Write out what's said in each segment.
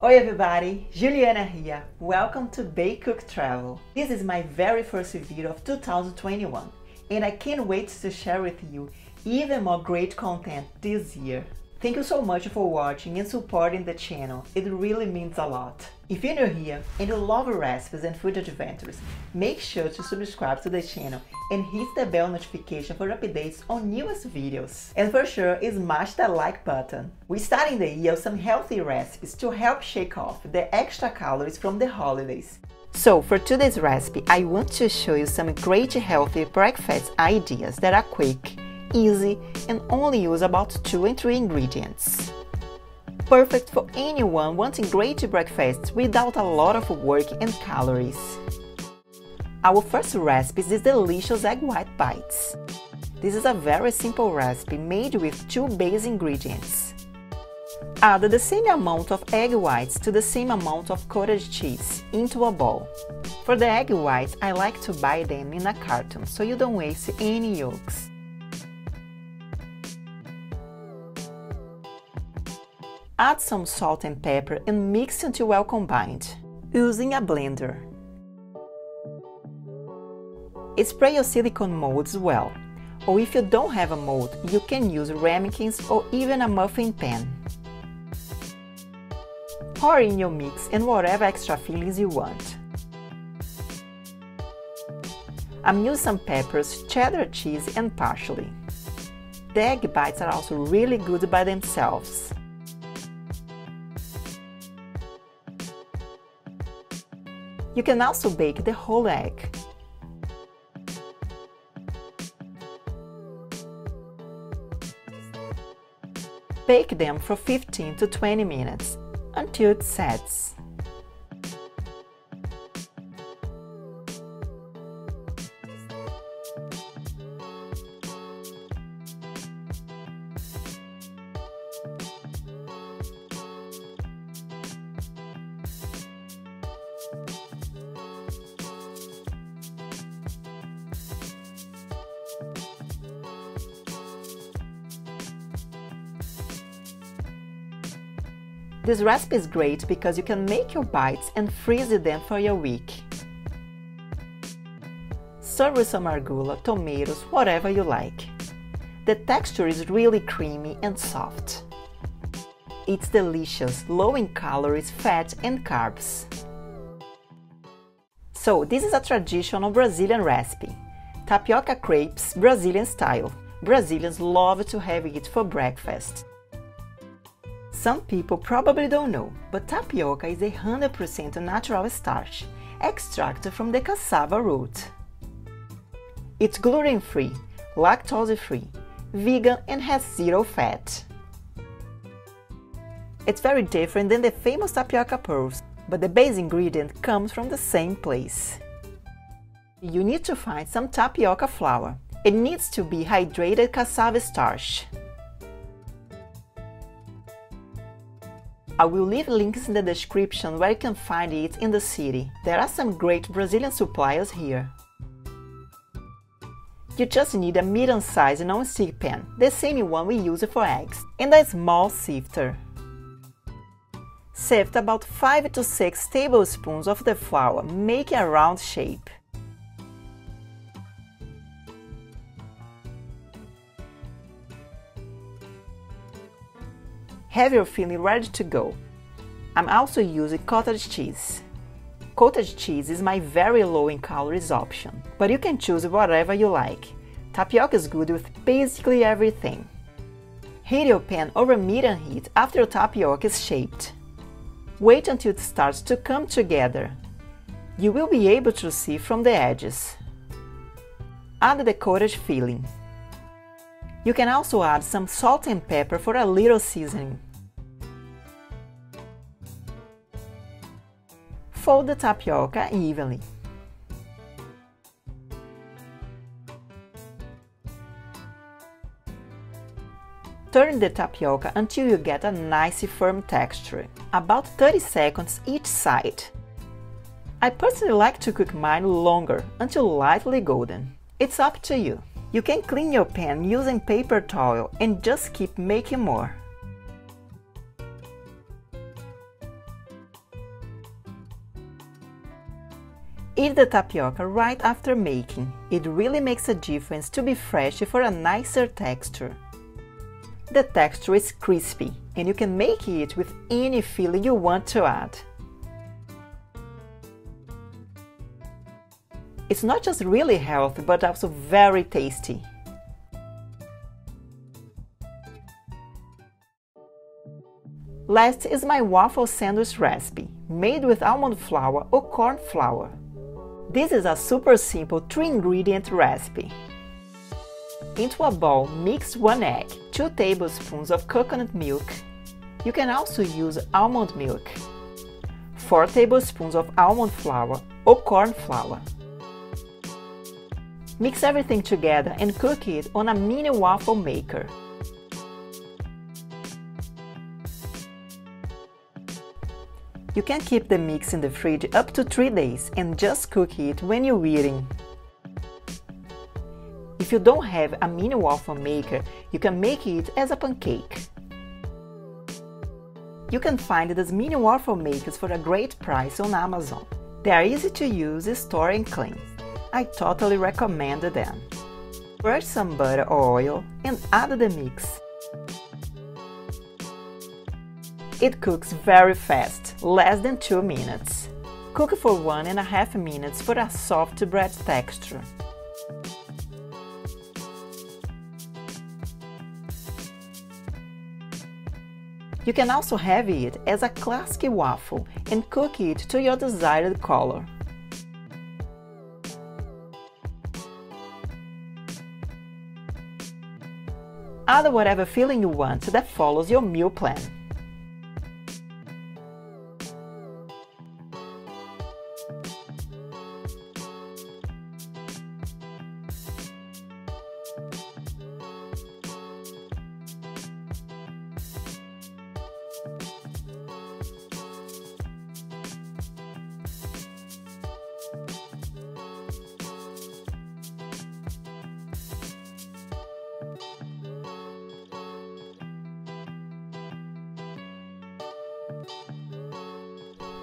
Oi everybody, Juliana here. Welcome to Bake Cook Travel. This is my very first video of 2021 and I can't wait to share with you even more great content this year. Thank you so much for watching and supporting the channel, it really means a lot. If you're new here and you love recipes and food adventures, make sure to subscribe to the channel and hit the bell notification for updates on newest videos. And for sure, smash that like button. We're starting the year with some healthy recipes to help shake off the extra calories from the holidays. So for today's recipe, I want to show you some great healthy breakfast ideas that are quick, easy, and only use about 2 and 3 ingredients. Perfect for anyone wanting great breakfasts without a lot of work and calories. Our first recipe is this delicious egg white bites. This is a very simple recipe made with 2 base ingredients. Add the same amount of egg whites to the same amount of cottage cheese into a bowl. For the egg whites, I like to buy them in a carton so you don't waste any yolks. Add some salt and pepper and mix until well combined, using a blender. Spray your silicone molds well, or if you don't have a mold, you can use ramekins or even a muffin pan. Pour in your mix and whatever extra fillings you want. I'm using some peppers, cheddar cheese and parsley. The egg bites are also really good by themselves. You can also bake the whole egg. Bake them for 15 to 20 minutes until it sets. This recipe is great because you can make your bites and freeze them for your week. Serve with some arugula, tomatoes, whatever you like. The texture is really creamy and soft. It's delicious, low in calories, fat and carbs. So this is a traditional Brazilian recipe. Tapioca crepes, Brazilian style. Brazilians love to have it for breakfast. Some people probably don't know, but tapioca is 100% natural starch, extracted from the cassava root. It's gluten-free, lactose-free, vegan and has 0 fat. It's very different than the famous tapioca pearls, but the base ingredient comes from the same place. You need to find some tapioca flour. It needs to be hydrated cassava starch. I will leave links in the description where you can find it in the city. There are some great Brazilian suppliers here. You just need a medium-sized non-stick pan, the same one we use for eggs, and a small sifter. Sift about 5 to 6 tablespoons of the flour, making a round shape. Have your filling ready to go. I'm also using cottage cheese. Cottage cheese is my very low in calories option, but you can choose whatever you like. Tapioca is good with basically everything. Heat your pan over medium heat after your tapioca is shaped. Wait until it starts to come together. You will be able to see from the edges. Add the cottage filling. You can also add some salt and pepper for a little seasoning. Fold the tapioca evenly. Turn the tapioca until you get a nice firm texture, about 30 seconds each side. I personally like to cook mine longer, until lightly golden. It's up to you. You can clean your pan using paper towel and just keep making more. Eat the tapioca right after making. It really makes a difference to be fresh for a nicer texture. The texture is crispy, and you can make it with any filling you want to add. It's not just really healthy, but also very tasty. Last is my waffle sandwich recipe, made with almond flour or corn flour. This is a super simple 3-ingredient recipe. Into a bowl, mix 1 egg, 2 tablespoons of coconut milk. You can also use almond milk, 4 tablespoons of almond flour or corn flour. Mix everything together and cook it on a mini waffle maker. You can keep the mix in the fridge up to 3 days and just cook it when you're eating. If you don't have a mini waffle maker, you can make it as a pancake. You can find these mini waffle makers for a great price on Amazon. They are easy to use, store and clean. I totally recommend them. Brush some butter or oil and add the mix. It cooks very fast, less than 2 minutes. Cook for 1.5 minutes for a soft bread texture. You can also have it as a classic waffle and cook it to your desired color. Add whatever filling you want that follows your meal plan.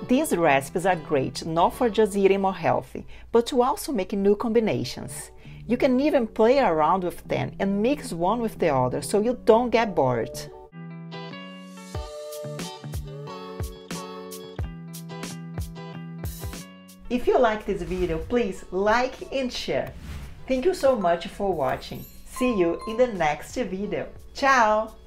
These recipes are great not for just eating more healthy, but to also make new combinations. You can even play around with them and mix one with the other so you don't get bored. If you like this video, please like and share. Thank you so much for watching. See you in the next video. Ciao!